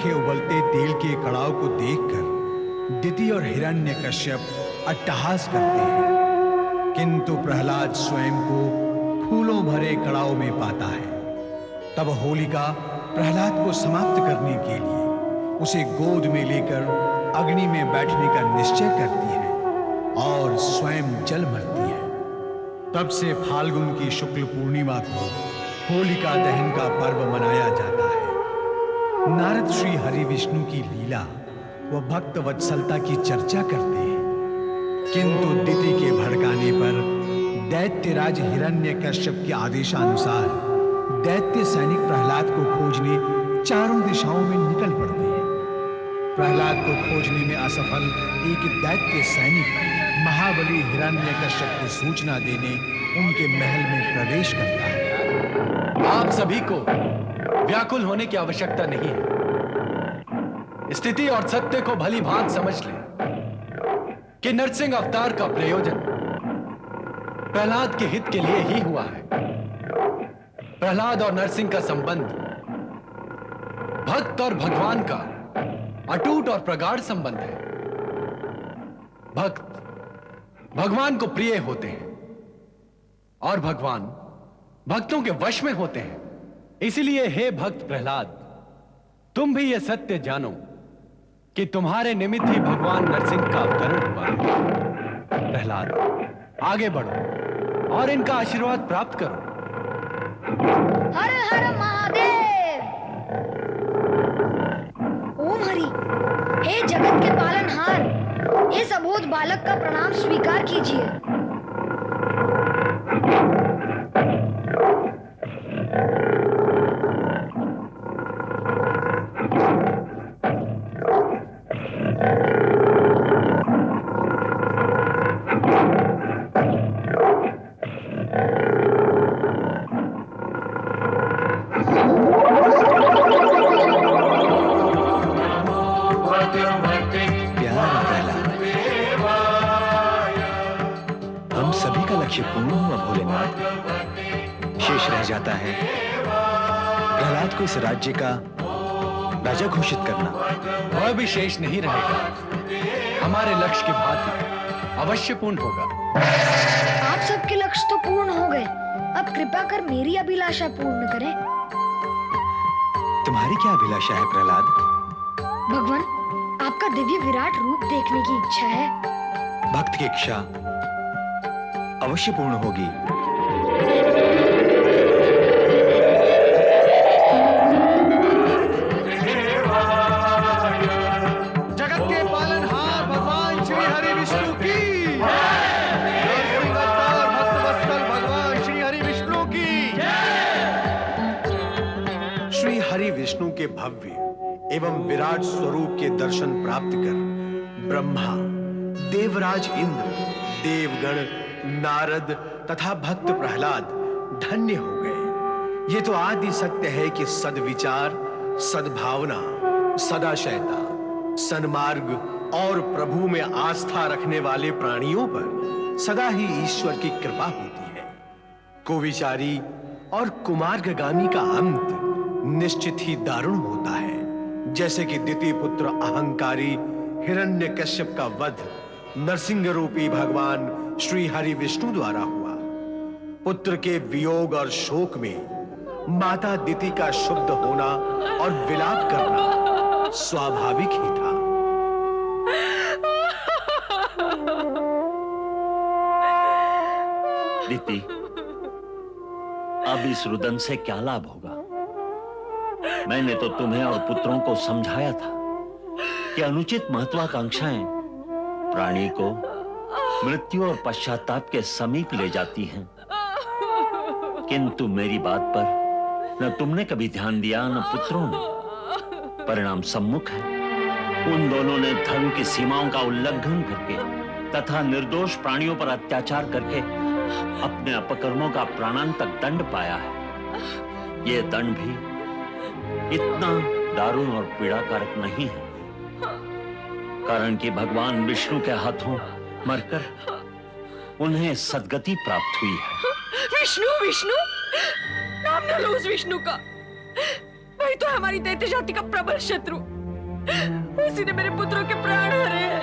रखे उबलते तेल के कड़ाव को देखकर दिति और हिरण्यकश्यप अट्टहास करते हैं, किंतु प्रहलाद स्वयं को फूलों भरे कड़ाव में पाता है। तब होलिका प्रहलाद को समाप्त करने के लिए उसे गोद में लेकर अग्नि में बैठने का निश्चय करती है और स्वयं जल मरती है। तब से फाल्गुन की शुक्ल पूर्णिमा को होलिका दहन का पर्व मनाया जाता है। नारद श्री हरि विष्णु की लीला व भक्त वत्सलता की चर्चा करते हैं, किंतु दिति के भड़काने पर दैत्यराज हिरण्यकश्यप के आदेशानुसार दैत्य सैनिक प्रहलाद को खोजने चारों दिशाओं में निकल पड़ते हैं। प्रहलाद को खोजने में असफल एक दैत्य सैनिक महाबली हिरण्यकश्यप को सूचना देने उनके महल में प्रवेश करता है। आप सभी को व्याकुल होने की आवश्यकता नहीं है। स्थिति और सत्य को भली भांति समझ लें कि नरसिंह अवतार का प्रयोजन प्रहलाद के हित के लिए ही हुआ है। प्रहलाद और नरसिंह का संबंध भक्त और भगवान का अटूट और प्रगाढ़ संबंध है। भक्त भगवान को प्रिय होते हैं और भगवान भक्तों के वश में होते हैं। इसलिए हे भक्त प्रहलाद, तुम भी यह सत्य जानो कि तुम्हारे निमित्त ही भगवान नरसिंह का अवतरण हुआ है। प्रहलाद, आगे बढ़ो और इनका आशीर्वाद प्राप्त करो। हर हर महादेव। ओम हरि। हे जगत के पालनहार, इस अबोध बालक का प्रणाम स्वीकार कीजिए। पूर्ण हुआ भोलेनाथ। शेष रह जाता है प्रहलाद को इस राज्य का राजा घोषित करना। वह भी शेष नहीं रहेगा। हमारे लक्ष्य की भांति अवश्य पूर्ण होगा। आप सबके लक्ष्य तो पूर्ण हो गए, अब कृपा कर मेरी अभिलाषा पूर्ण करें। तुम्हारी क्या अभिलाषा है प्रहलाद? भगवान, आपका दिव्य विराट रूप देखने की इच्छा है। भक्त की इच्छा अवश्य पूर्ण होगी। जगत के पालनहार भगवान श्री हरि विष्णु की, नरसिंह अवतार भक्त वत्सल भगवान श्री हरि विष्णु की। श्री हरि विष्णु के भव्य एवं विराट स्वरूप के दर्शन प्राप्त कर ब्रह्मा, देवराज इंद्र, देवगण, नारद तथा भक्त प्रहलाद धन्य हो गए। ये तो आदि सत्य है कि सद्विचार, सद्भावना, सदाशयता, सन्मार्ग और प्रभु में आस्था रखने वाले प्राणियों पर सदा ही ईश्वर की कृपा होती है। कुविचारी और कुमार्गगामी का अंत निश्चित ही दारुण होता है। जैसे कि दिति पुत्र अहंकारी हिरण्यकश्यप का वध नरसिंह रूपी भगवान श्री हरि विष्णु द्वारा हुआ। पुत्र के वियोग और शोक में माता दिति का शुद्ध होना और विलाप करना स्वाभाविक ही था। दिति, अब इस रुदन से क्या लाभ होगा? मैंने तो तुम्हें और पुत्रों को समझाया था कि अनुचित महत्वाकांक्षाएं प्राणी को मृत्यु और पश्चाताप के समीप ले जाती हैं। किंतु मेरी बात पर न तुमने कभी ध्यान दिया न पुत्रों ने। परिणाम सम्मुख है। उन दोनों ने धर्म की सीमाओं का उल्लंघन करके तथा निर्दोष प्राणियों पर अत्याचार करके अपने अपकर्मों का प्राणांतक दंड पाया है। यह दंड भी इतना दारुण और पीड़ाकारक नहीं है, कारण कि भगवान विष्णु के हाथों मरकर उन्हें सद्गति प्राप्त हुई है। विष्णु विष्णु नाम न लो उस विष्णु का। वही तो हमारी दैत्य जाति का प्रबल शत्रु। उसी ने मेरे पुत्रों के प्राण हरे हैं।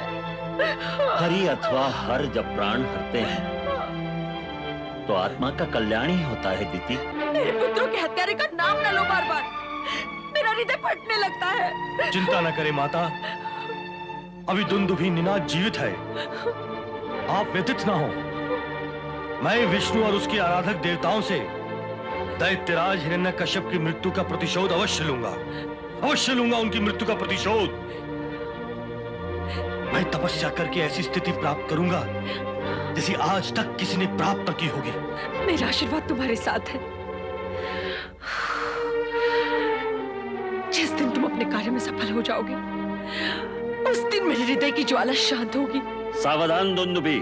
हरि अथवा हर जब प्राण हरते हैं तो आत्मा का कल्याण ही होता है दीदी। मेरे पुत्रों के हत्यारे का नाम न लो बार बार, मेरा हृदय फटने लगता है। चिंता न करें माता, अभी दुंदुभी निनाद जीवित है, आप व्यथित ना हो। मैं विष्णु और उसके आराधक देवताओं से दैत्यराज हिरण्यकश्यप की मृत्यु का प्रतिशोध अवश्य लूंगा उनकी मृत्यु का प्रतिशोध। मैं तपस्या करके ऐसी स्थिति प्राप्त करूंगा जैसी आज तक किसी ने प्राप्त न की होगी। मेरा आशीर्वाद तुम्हारे साथ है। जिस दिन तुम अपने कार्य में सफल हो जाओगे, उस दिन मेरे हृदय की ज्वाला शांत होगी। सावधान दुंदुभी,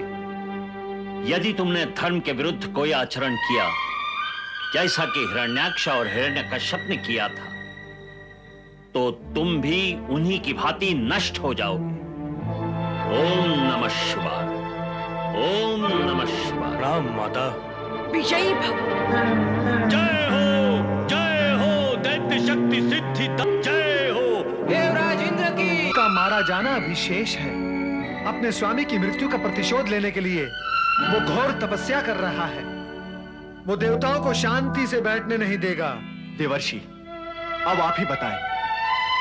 यदि तुमने धर्म के विरुद्ध कोई आचरण किया, जैसा कि हिरण्याक्ष और हिरण्यकश्यप ने किया था, तो तुम भी उन्हीं की भांति नष्ट हो जाओगे। ओम नमः शिवाय, ओम नमः शिवाय। राम माता। विजयी भव। जय हो दैत्य शक्ति सिद्धि जय हो। देवराज इंद्र की का मारा जाना विशेष है। अपने स्वामी की मृत्यु का प्रतिशोध लेने के लिए वो घोर तपस्या कर रहा है। वो देवताओं को शांति से बैठने नहीं देगा। देवर्षि, अब आप ही बताएं,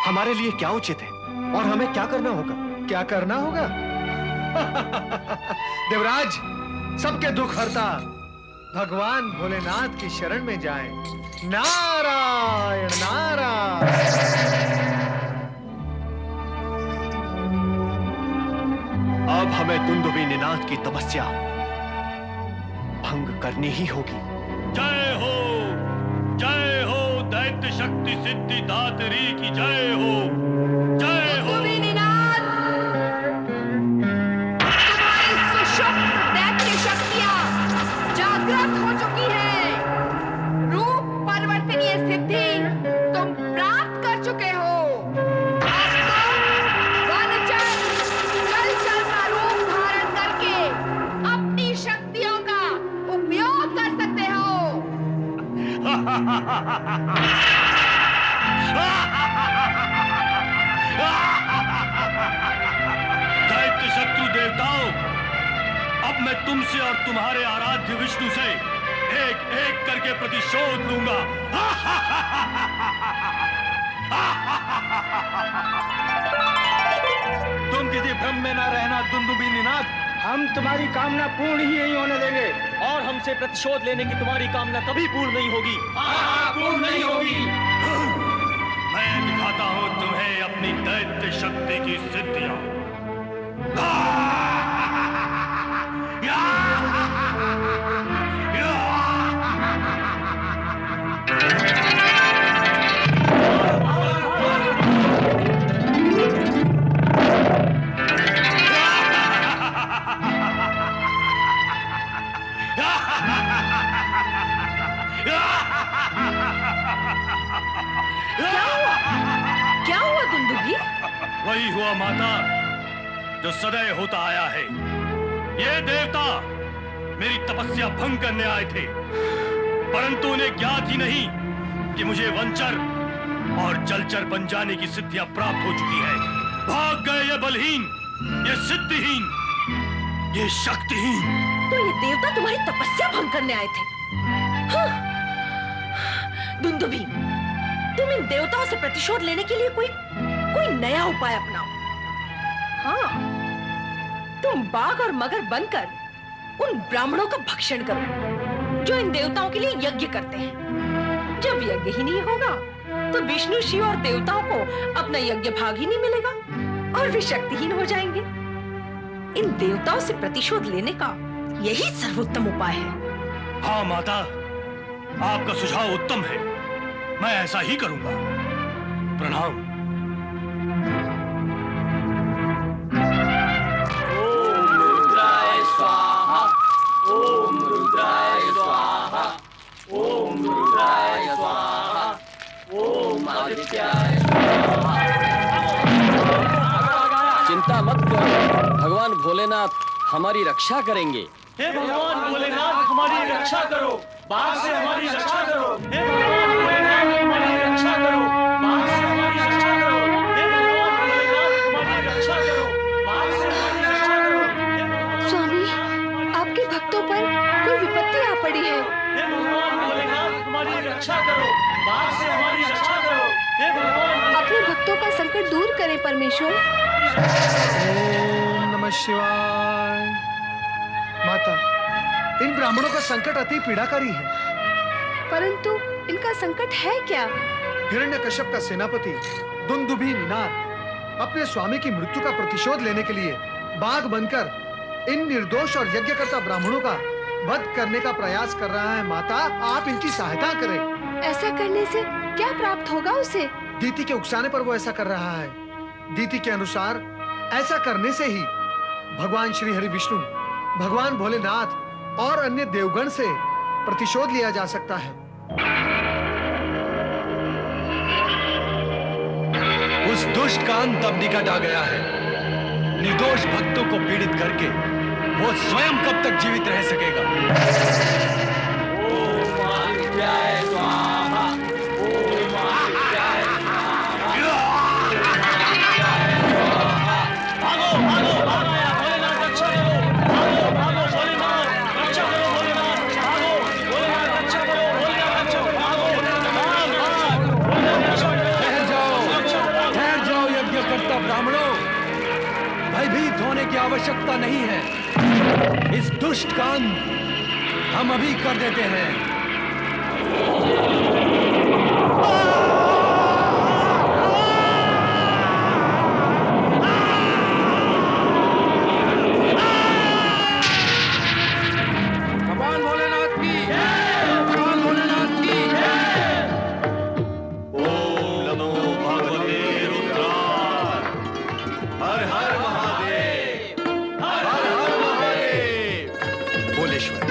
हमारे लिए क्या उचित है और हमें क्या करना होगा? क्या करना होगा? देवराज, सबके दुख हरता भगवान भोलेनाथ की शरण में जाएं। नारायण नारायण। अब हमें दुंदुभी निनाद की तपस्या भंग करनी ही होगी। जय हो दैत्य शक्ति सिद्धि दात्री की जय हो। जय हो। तुम्हारी सुषुप्त दैत्य शक्तियां जागृत हो चुकी है। रूप परिवर्तनीय सिद्धि तुम प्राप्त कर चुके हो। जल का रूप धारण करके अपनी शक्तियों का उपयोग कर सकते हो। दैत्य शत्रु देवताओं, अब मैं तुमसे और तुम्हारे आराध्य विष्णु से एक एक करके प्रतिशोध लूंगा। तुम किसी भ्रम में ना रहना दुंदुभी निनाद। हम तुम्हारी कामना पूर्ण ही नहीं होने देंगे और हमसे प्रतिशोध लेने की तुम्हारी कामना कभी पूर्ण नहीं होगी। पूर्ण नहीं होगी। मैं दिखाता हूं तुम्हें अपनी दैत्य शक्ति की सिद्धियां। क्या हुआ दुंदुभी? वही हुआ माता जो सदैव होता आया है। ये देवता मेरी तपस्या भंग करने आए थे, परंतु उन्हें ज्ञात ही नहीं कि मुझे वंचर और जलचर बन जाने की सिद्धियां प्राप्त हो चुकी है। भाग गए ये बलहीन, ये सिद्धिहीन, ये शक्तिहीन। तो ये देवता तुम्हारी तपस्या भंग करने आए थे। हाँ। दुंदुभी, तुम इन देवताओं से प्रतिशोध लेने के लिए कोई नया उपाय अपनाओ। हाँ, तुम बाघ और मगर बनकर उन ब्राह्मणों का भक्षण करो जो इन देवताओं के लिए यज्ञ करते हैं। जब यज्ञ ही नहीं होगा तो विष्णु, शिव और देवताओं को अपना यज्ञ भाग ही नहीं मिलेगा और वे शक्तिहीन हो जाएंगे। इन देवताओं से प्रतिशोध लेने का यही सर्वोत्तम उपाय है। हाँ माता, आपका सुझाव उत्तम है, मैं ऐसा ही करूंगा। प्रणाम। ओम रुद्राय स्वाहा, ओम रुद्राय स्वाहा, ओम रुद्राय स्वाहा, ओम आदित्याय स्वाहा। चिंता मत करो, भगवान भोलेनाथ हमारी रक्षा करेंगे। हे भगवान भोलेनाथ हमारी रक्षा करो, बाघ से हमारी रक्षा करो। हे भगवान भोलेनाथ हमारी रक्षा करो, बाघ से हमारी रक्षा करो। हे भगवान पड़ी है। हे भगवान भोलेनाथ हमारी रक्षा करो, बाघ से हमारी रक्षा करो। हे भगवान अपने भक्तों का संकट दूर करें परमेश्वर। ओम नमः शिवाय। माता, इन ब्राह्मणों का संकट अति पीड़ाकारी है। परंतु इनका संकट है क्या? हिरण्यकश्यप का सेनापति दुंदुभी निनाद अपने स्वामी की मृत्यु का प्रतिशोध लेने के लिए बाघ बनकर इन निर्दोष और यज्ञकर्ता ब्राह्मणों का वध करने का प्रयास कर रहा है। माता, आप इनकी सहायता करें। ऐसा करने से क्या प्राप्त होगा उसे? दीति के उकसाने पर वो ऐसा कर रहा है। दीति के अनुसार ऐसा करने से ही भगवान श्री हरि विष्णु, भगवान भोलेनाथ और अन्य देवगण से प्रतिशोध लिया जा सकता है। उस दुष्ट का अंत अब निकट आ गया है। निर्दोष भक्तों को पीड़ित करके वो स्वयं कब तक जीवित रह सकेगा? ब्राह्मणों, भयभीत होने की आवश्यकता नहीं है। इस दुष्ट का अंत हम अभी कर देते हैं। भगवान भोलेनाथ की, भगवान भोलेनाथ की। ओम नमो भगवते रुद्राय। हर हर महादेव, हर हर महादेव। भोलेश्वर,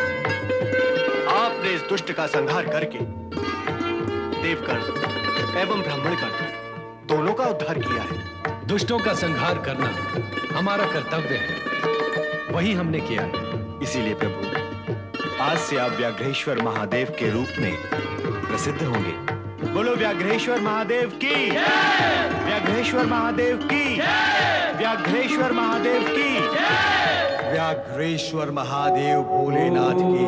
आपने इस दुष्ट का संहार करके देवगण एवं ब्राह्मणगण दोनों का उद्धार किया है। दुष्टों का संहार करना हमारा कर्तव्य है, वही हमने किया है। इसीलिए प्रभु, आज से आप व्याघ्रेश्वर महादेव के रूप में प्रसिद्ध होंगे। बोलो व्याघ्रेश्वर महादेव की, व्याघ्रेश्वर महादेव की, व्याघ्रेश्वर महादेव की। व्याघ्रेश्वर महादेव भोलेनाथ के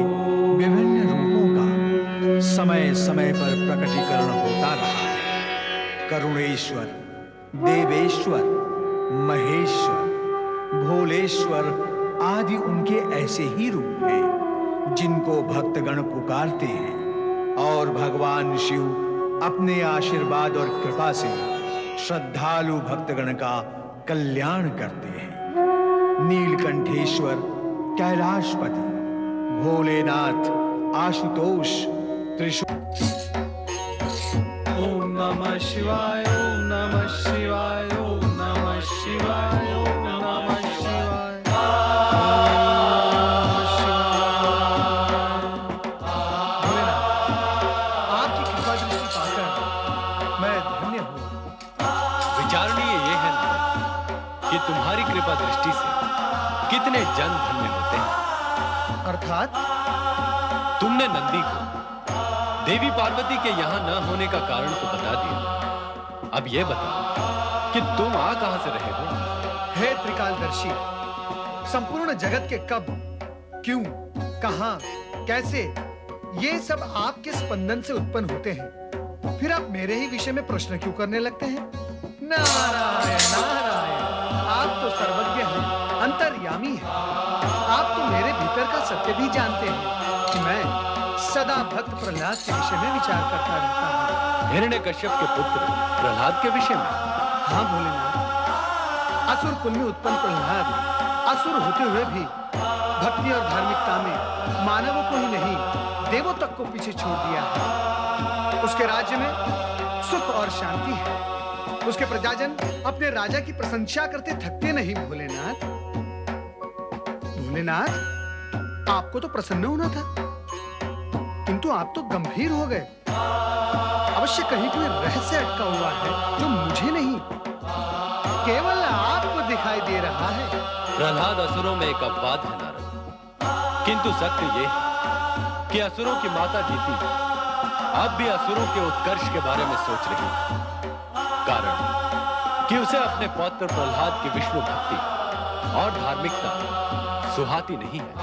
विभिन्न रूपों का समय समय पर प्रकटीकरण होता रहा है। करुणेश्वर, देवेश्वर, महेश्वर, भोलेश्वर आदि उनके ऐसे ही रूप हैं जिनको भक्तगण पुकारते हैं और भगवान शिव अपने आशीर्वाद और कृपा से श्रद्धालु भक्तगण का कल्याण करते हैं। नीलकंठेश्वर, कैलाशपति, भोलेनाथ, आशुतोष, त्रिशूल। ओम नमः शिवाय, ओम नमः शिवाय, ओम नमः शिवाय, ओम नमः शिवाय। आपकी कृपा दृष्टि पाकर मैं धन्य हूँ। विचारणीय ये है ना कि तुम्हारी कृपा दृष्टि से कितने जन धन्य होते हैं। अर्थात तुमने नंदी को देवी पार्वती के यहाँ न होने का कारण तो बता दिया। अब ये बताओ कि तुम आ कहां से रहे हो? हे त्रिकालदर्शी, संपूर्ण जगत के कब, क्यों, कहां, कैसे, ये सब आपके स्पंदन से उत्पन्न होते हैं। फिर आप मेरे ही विषय में प्रश्न क्यों करने लगते हैं? नारायण नारायण, आप तो सर्वज्ञ हैं, अंतर्यामी हैं। आप तो मेरे भीतर का सत्य भी जानते हैं कि मैं सदा भक्त प्रहलाद के विषय में विचार करता रहता हूँ। हिरण्यकश्यप के पुत्र प्रहलाद के विषय में? हाँ भोलेनाथ, असुर कुल में उत्पन्न प्रहलाद असुर होते हुए भी भक्ति और धार्मिकता में मानवों को ही नहीं देवों तक को पीछे छोड़ दिया है। उसके राज्य में सुख और शांति है। उसके प्रजाजन अपने राजा की प्रशंसा करते थकते नहीं। भोलेनाथ, भोलेनाथ, आपको तो प्रसन्न होना था, किंतु आप तो गंभीर हो गए। अवश्य कहीं कोई रहस्य अटका हुआ है जो मुझे नहीं, केवल आपको दिखाई दे रहा है। प्रहलाद असुरों में एक अपवाद है नारद, किंतु सत्य ये है कि असुरों की माता दीति अब भी असुरों के उत्कर्ष के बारे में सोच रही है। कारण कि उसे अपने पौत्र प्रहलाद की विष्णु भक्ति और धार्मिकता सुहाती नहीं है।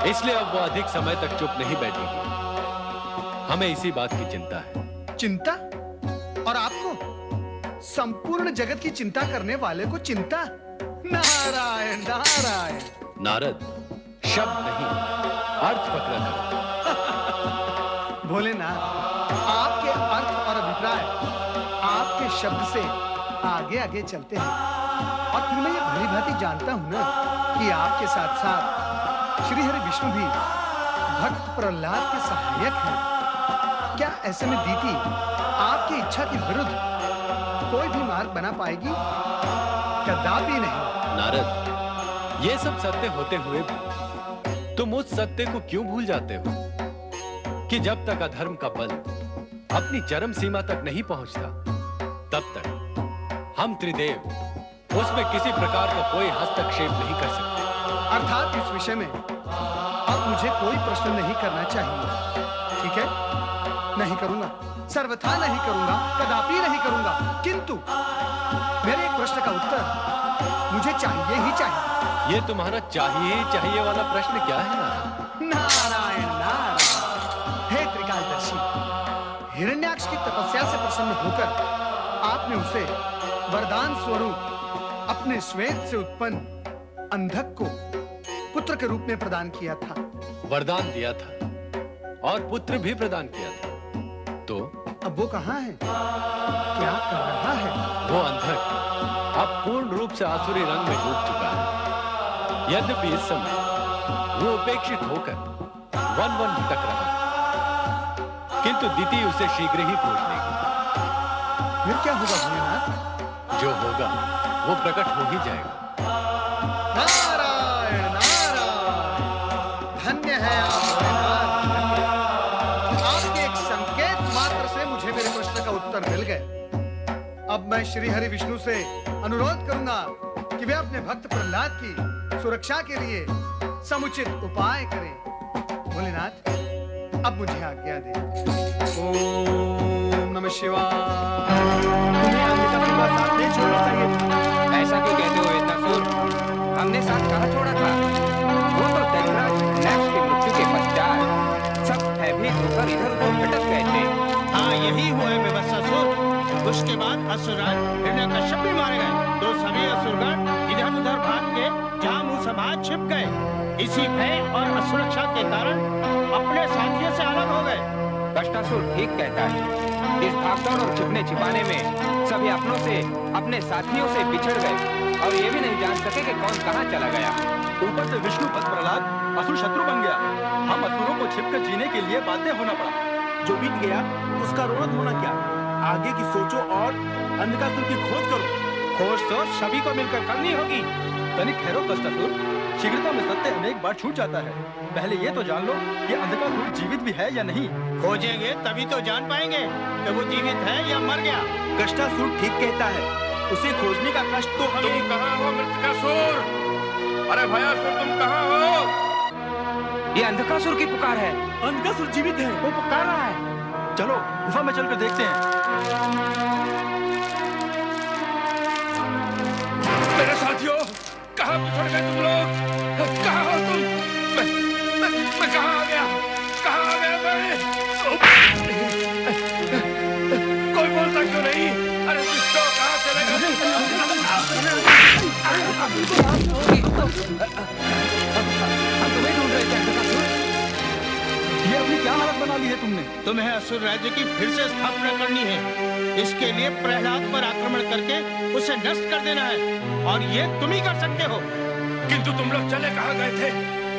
इसलिए अब वो अधिक समय तक चुप नहीं बैठेगी। हमें इसी बात की चिंता है। चिंता? और आपको? संपूर्ण जगत की चिंता करने वाले को चिंता? नारायण नारायण। नारद, शब्द नहीं, अर्थ पकड़ा करो। भोलेनाथ, आपके अर्थ और अभिप्राय आपके शब्द से आगे आगे चलते हैं। और फिर मैं ये भली भांति जानता हूं ना कि आपके साथ साथ श्री हरि विष्णु भी भक्त प्रहलाद के सहायक हैं। क्या ऐसे में दीति आपकी इच्छा के विरुद्ध कोई भी मार्ग बना पाएगी? कदापि नहीं। नारद, ये सब सत्य होते हुए भी तुम उस सत्य को क्यों भूल जाते हो कि जब तक अधर्म का बल अपनी चरम सीमा तक नहीं पहुंचता, तब तक हम त्रिदेव उसमें किसी प्रकार का कोई हस्तक्षेप नहीं कर सकते। अर्थात इस विषय में अब मुझे कोई प्रश्न नहीं करना चाहिए, ठीक है? नहीं करूंगा, सर्वथा नहीं करूंगा, कदापि नहीं करूंगा। किंतु मेरे एक प्रश्न का उत्तर मुझे चाहिए ही चाहिए। ये तुम्हारा चाहिए वाला प्रश्न क्या है? नारायण नारायण। हे त्रिकालदर्शी, हिरण्याक्ष की तपस्या से प्रसन्न होकर आपने उसे वरदान स्वरूप अपने श्वेत से उत्पन्न अंधक को पुत्र के रूप में प्रदान किया था। वरदान दिया था और पुत्र भी प्रदान किया था। तो अब वो कहाँ है? क्या कर रहा है? वो अंधक अब पूर्ण रूप से आसुरी रंग में डूब चुका है। यद्यपि इस समय वो उपेक्षित होकर वन वन भटक रहा है, किंतु दीति उसे शीघ्र ही खोज लेगी। फिर क्या होगा भोलेनाथ? जो होगा वो प्रकट हो ही जाएगा। नारायण नारायण। धन्य है आप भोलेनाथ, धन्य। आपके एक संकेत मात्र से मुझे मेरे प्रश्न का उत्तर मिल गए। अब मैं श्री हरि विष्णु से अनुरोध करूंगा कि वे अपने भक्त प्रहलाद की सुरक्षा के लिए समुचित उपाय करें। भोलेनाथ, अब मुझे आज्ञा दें। ओम नमः शिवाय। तुम्हें आगे का पूरा साथ नहीं छोड़ना चाहिए। ऐसा क्यों कहते हो वेदनासुर? हमने साथ कहाँ छोड़ा था? वो तो दैत्यराज नैक्ष की मृत्यु के पश्चात सब भयभीत होकर इधर-उधर भटक गए थे। हाँ, यही हुआ है बेबसासुर। उसके बाद असुरराज हिरण्यकश्यप भी मारे गए, तो सभी असुरगण इधर-उधर भाग के जहाँ मुँह समाज छिप गए। इसी भय और असुरक्षा के कारण अपने साथियों से अलग हो गए। कष्टासुर ठीक कहता है। इस भागदौड़ और छुपने छिपाने में सभी अपनों से, अपने साथियों से बिछड़ गए और ये भी नहीं जान सके कि कौन कहाँ चला गया। ऊपर से विष्णु भक्त प्रहलाद असुर शत्रु बन गया। हम असुरों को छिपकर जीने के लिए बाध्य होना पड़ा। जो बीत गया उसका रोना धोना क्या? आगे की सोचो और अंधकासुर की खोज करो। खोज तो सभी को मिलकर करनी होगी। तनिक ठहरो कष्टासुर, शीघ्रता में सत्य अनेक बार छूट जाता है। पहले ये तो जान लो कि अंधकासुर जीवित भी है या नहीं। खोजेंगे तभी तो जान पाएंगे कि वो जीवित है या मर गया। कष्टासुर ठीक कहता है, उसे खोजने का कष्ट तो हमें। तुम कहाँ हो मृतकासुर? अरे भयासुर, तुम कहाँ हो? ये अंधकासुर की पुकार है। अंधकासुर जीवित है, वो पुकार रहा है। चलो गुफा में चलकर देखते हैं। मेरे साथियों, कहाँ बिछड़ गए तुम लोग? कहाँ हो तुम? मैं कहाँ आ गया? कहाँ आ गया मैं? कोई बोलता क्यों नहीं? अरे दुष्टो, कहाँ चले गए? तुम्हें ढूंढ रहे थे अंधकासुर। ये अपनी क्या हालत बना ली है तुमने? तुम्हें असुर राज्य की फिर से स्थापना करनी है। इसके लिए प्रहलाद पर आक्रमण करके उसे नष्ट कर देना है, और ये तुम ही कर सकते हो। किंतु तुम लोग चले कहाँ गए थे?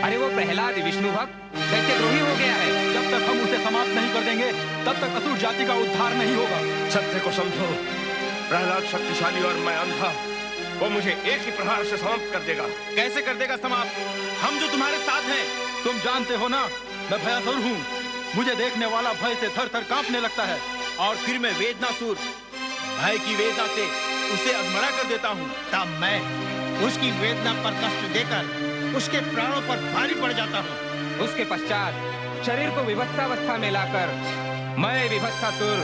अरे वो प्रहलाद विष्णु भक्त दैत्यद्रोही हो गया है। जब तक हम उसे समाप्त नहीं कर देंगे तब तक असुर जाति का उद्धार नहीं होगा। सत्य को समझो, प्रहलाद शक्तिशाली और मैं अंधा। वो मुझे एक ही प्रहार से समाप्त कर देगा। कैसे कर देगा समाप्त? हम जो तुम्हारे साथ हैं। तुम जानते हो ना, मैं भयासुर हूँ। मुझे देखने वाला भय से थर थर कांपने लगता है, और फिर मैं वेदनासुर भय की वेदना से उसे अधमरा कर देता हूँ। तब मैं उसकी वेदना पर कष्ट देकर उसके प्राणों पर भारी पड़ जाता हूँ। उसके पश्चात शरीर को विभत्सावस्था में लाकर मैं विभत्सासुर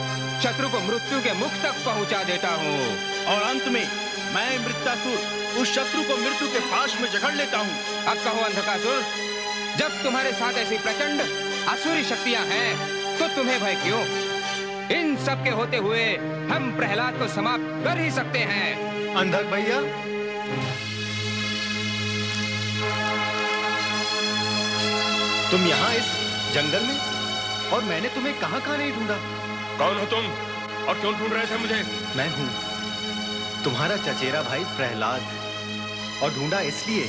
शत्रु को मृत्यु के मुख तक पहुंचा देता हूँ। और अंत में मैं मृत्यासुर उस शत्रु को मृत्यु के पाश में जकड़ लेता हूँ। अब कहो अंधकासुर, जब तुम्हारे साथ ऐसी प्रचंड असुरी शक्तियां हैं तो तुम्हें भय क्यों? इन सब के होते हुए हम प्रहलाद को समाप्त कर ही सकते हैं। अंधक भैया, तुम यहाँ इस जंगल में, और मैंने तुम्हें कहाँ कहाँ नहीं ढूंढा। कौन हो तुम और क्यों ढूंढ रहे थे मुझे? मैं हूँ तुम्हारा चचेरा भाई प्रहलाद, और ढूंढा इसलिए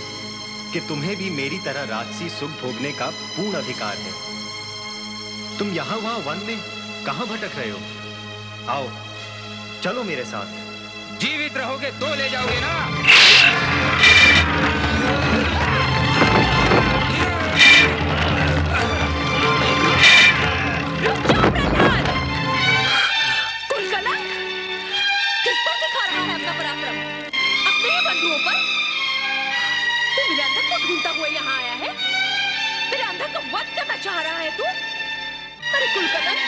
कि तुम्हें भी मेरी तरह राजसी सुख भोगने का पूर्ण अधिकार है। तुम यहाँ वहाँ वन में कहाँ भटक रहे हो? आओ चलो मेरे साथ। जीवित रहोगे तो ले जाओगे ना। रुक जाओ प्रहलाद! कुलकलंक! किस पर दिखा रहा है अपना पराक्रम? अपने ही बंधुओं पर? तू मेरे अंधक को ढूंढता हुआ यहाँ आया है? मेरे अंधक का वध करना चाह रहा है तू? अरे कुलकलंक,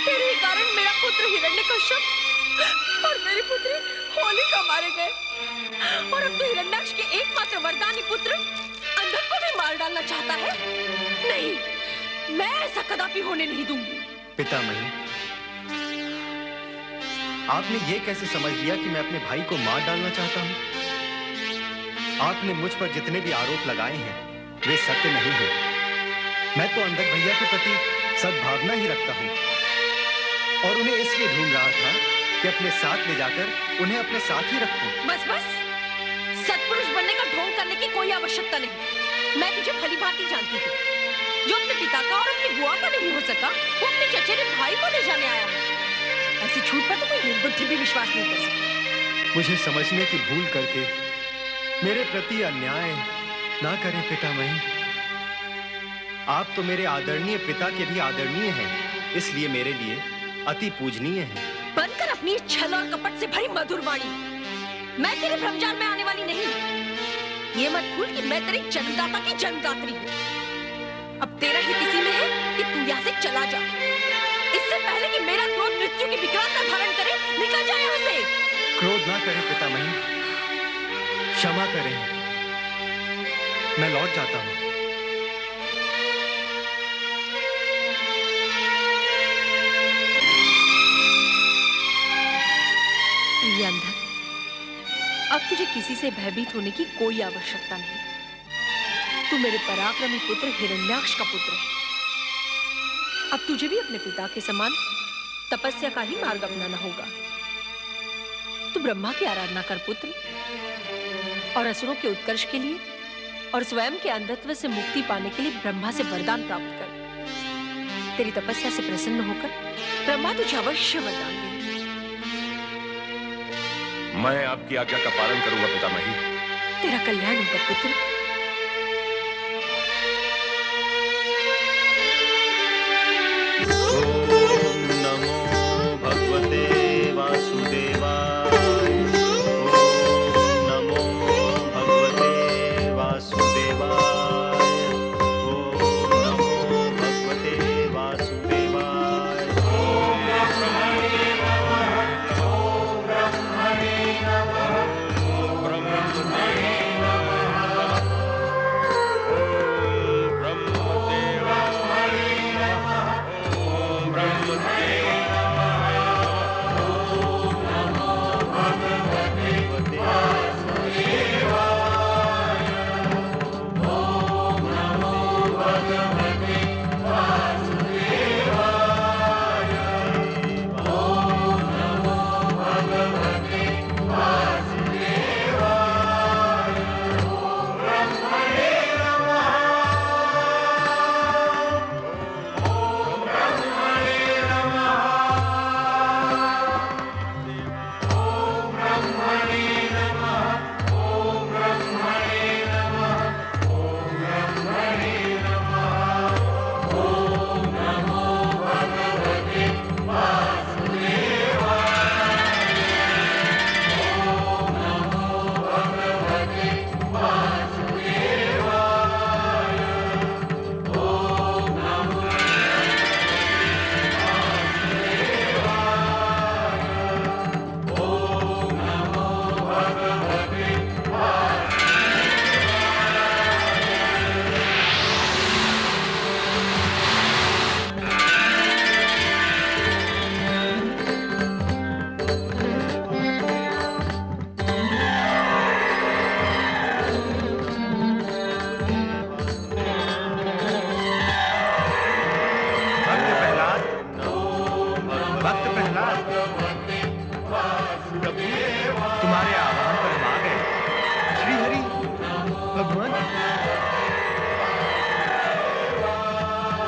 तेरे ही कारण मेरा पुत्र हिरण्यकश्यप और मेरी पुत्री होलिका मारे गए, और अब तो हिरण्याक्ष के एकमात्र वरदानी पुत्र अंधक को भी मार डालना चाहता है। नहीं, मैं ऐसा कदापि होने नहीं दूंगी। पितामही, आपने ये कैसे समझ लिया कि मैं अपने भाई को मार डालना चाहता हूं? आपने मुझ पर जितने भी आरोप लगाए हैं वे सत्य नहीं है। मैं तो अंधक भैया के प्रति सद्भावना ही रखता हूं, और उन्हें इसलिए ढूंढ रहा था कि अपने साथ ले जाकर उन्हें अपने साथ ही रखूं। बस बस, सत्पुरुष बनने का ढोंग करने की कोई आवश्यकता नहीं। मैं तुझे भली भांति जानती हूँ। जो अपने पिता का और अपनी बुआ का नहीं हो सका, वो अपने चचेरे भाई को ले जाने आया है। ऐसी छूट पर तो कोई निर्बुद्धि भी विश्वास नहीं कर सकती। मुझे समझने की भूल करके मेरे प्रति अन्याय ना करें पितामही। आप तो मेरे आदरणीय पिता के भी आदरणीय हैं, इसलिए मेरे लिए अति पूजनीय हैं। बनकर अपनी छल और कपट से भरी मधुर वाणी, मैं तेरे ब्रह्मजाल में आने वाली नहीं। ये मत भूल कि मैं तेरे जन्मदाता की जन्मदात्री हूँ। अब तेरा हित इसी में है कि तू यहाँ से चला जा, इससे पहले कि मेरा क्रोध मृत्यु की विकरालता धारण करे। निकल जा यहाँ से। क्रोध ना करें पितामही, क्षमा करें, मैं लौट जाता हूँ। प्रिय अंधक, अब तुझे किसी से भयभीत होने की कोई आवश्यकता नहीं। तू मेरे पराक्रमी पुत्र हिरण्याक्ष का पुत्र है। अब तुझे भी अपने पिता के समान तपस्या का ही मार्ग अपनाना होगा। तू ब्रह्मा की आराधना कर पुत्र, और असुरों के उत्कर्ष के लिए और स्वयं के अंधत्व से मुक्ति पाने के लिए ब्रह्मा से वरदान प्राप्त कर। तेरी तपस्या से प्रसन्न होकर ब्रह्मा तुझे अवश्य वरदान देंगे। मैं आपकी आज्ञा का पालन करूंगा पितामही। तेरा कल्याण होगा पुत्र। ओम नमो भगवते वासुदेवाय। ओम नमो भगवते वासुदेवाय। ओम नमो भगवते वासुदेवाय।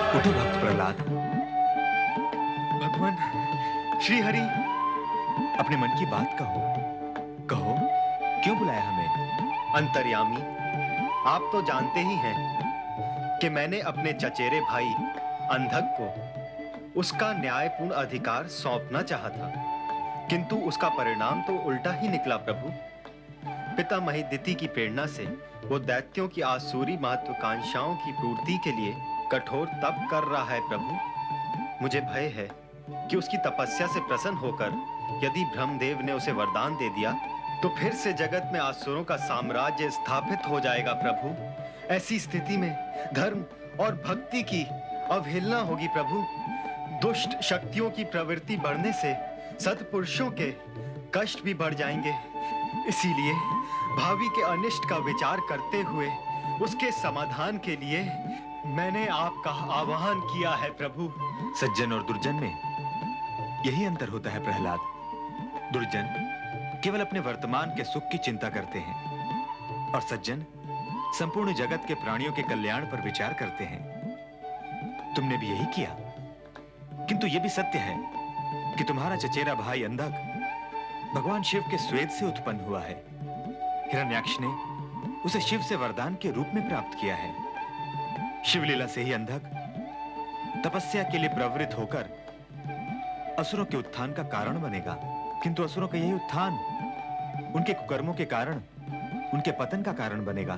उठो भक्त प्रहलाद। भगवान श्री हरि, अपने मन की बात कहो। कहो, क्यों बुलाया हमें? अंतर्यामी, आप तो जानते ही हैं कि मैंने अपने चचेरे भाई अंधक को उसका न्यायपूर्ण अधिकार सौंपना चाहा था, किंतु उसका परिणाम तो उल्टा ही निकला प्रभु। पितामही दिति की प्रेरणा से वो दैत्यों की आसुरी महत्वाकांक्षाओं की पूर्ति के लिए कठोर तप कर रहा है प्रभु। मुझे भय है कि उसकी तपस्या से प्रसन्न होकर यदि ब्रह्मदेव ने उसे वरदान दे दिया तो फिर से जगत में आसुरों का साम्राज्य स्थापित हो जाएगा प्रभु। ऐसी स्थिति में धर्म और भक्ति की अवहेलना होगी प्रभु। दुष्ट शक्तियों की प्रवृत्ति बढ़ने से सत्पुरुषों के कष्ट भी बढ़ जाएंगे। इसीलिए भावी के अनिष्ट का विचार करते हुए उसके समाधान के लिए मैंने आपका आह्वान किया है प्रभु। सज्जन और दुर्जन में यही अंतर होता है प्रहलाद। दुर्जन केवल अपने वर्तमान के सुख की चिंता करते हैं और सज्जन संपूर्ण जगत के प्राणियों के कल्याण पर विचार करते हैं। तुमने भी यही किया, किंतु यह भी सत्य है कि तुम्हारा चचेरा भाई अंधक भगवान शिव के स्वेद से उत्पन्न हुआ है। हिरण्याक्ष ने उसे शिव से वरदान के रूप में प्राप्त किया है। शिवलीला से ही अंधक तपस्या के लिए प्रवृत्त होकर असुरों के उत्थान का कारण बनेगा, किंतु असुरों का यही उत्थान उनके कुकर्मों के कारण उनके पतन का कारण बनेगा।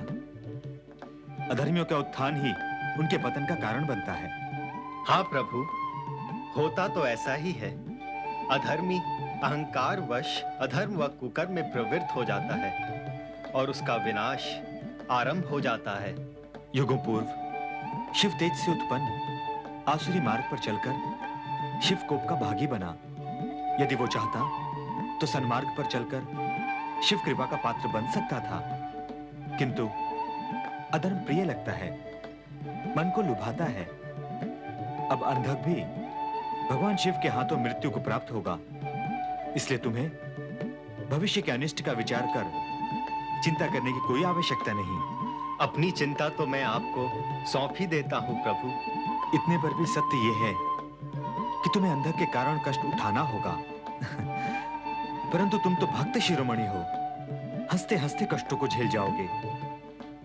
अधर्मियों का उत्थान ही उनके पतन का कारण बनता है। हाँ प्रभु, होता तो ऐसा ही है। अधर्मी अहंकार वश अधर्म व कुकर्म में प्रवृत्त हो जाता है और उसका विनाश आरंभ हो जाता है। युगों पूर्व शिव तेज से उत्पन्न आसुरी मार्ग पर चलकर शिव कोप का भागी बना। यदि वो चाहता तो सन्मार्ग पर चलकर शिव कृपा का पात्र बन सकता था, किंतु अधर्म प्रिय लगता है, मन को लुभाता है। अब अंधक भी भगवान शिव के हाथों मृत्यु को प्राप्त होगा। इसलिए तुम्हें भविष्य के अनिष्ट का विचार कर चिंता करने की कोई आवश्यकता नहीं। अपनी चिंता तो मैं आपको सौंप ही देता हूँ प्रभु। इतने पर भी सत्य यह है कि तुम्हें अंधक के कारण कष्ट उठाना होगा। परंतु तुम तो भक्त शिरोमणि हो, हंसते हंसते कष्टों को झेल जाओगे।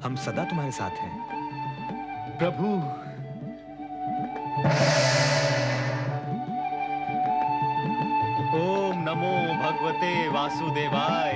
हम सदा तुम्हारे साथ हैं प्रभु। ओम नमो भगवते वासुदेवाय।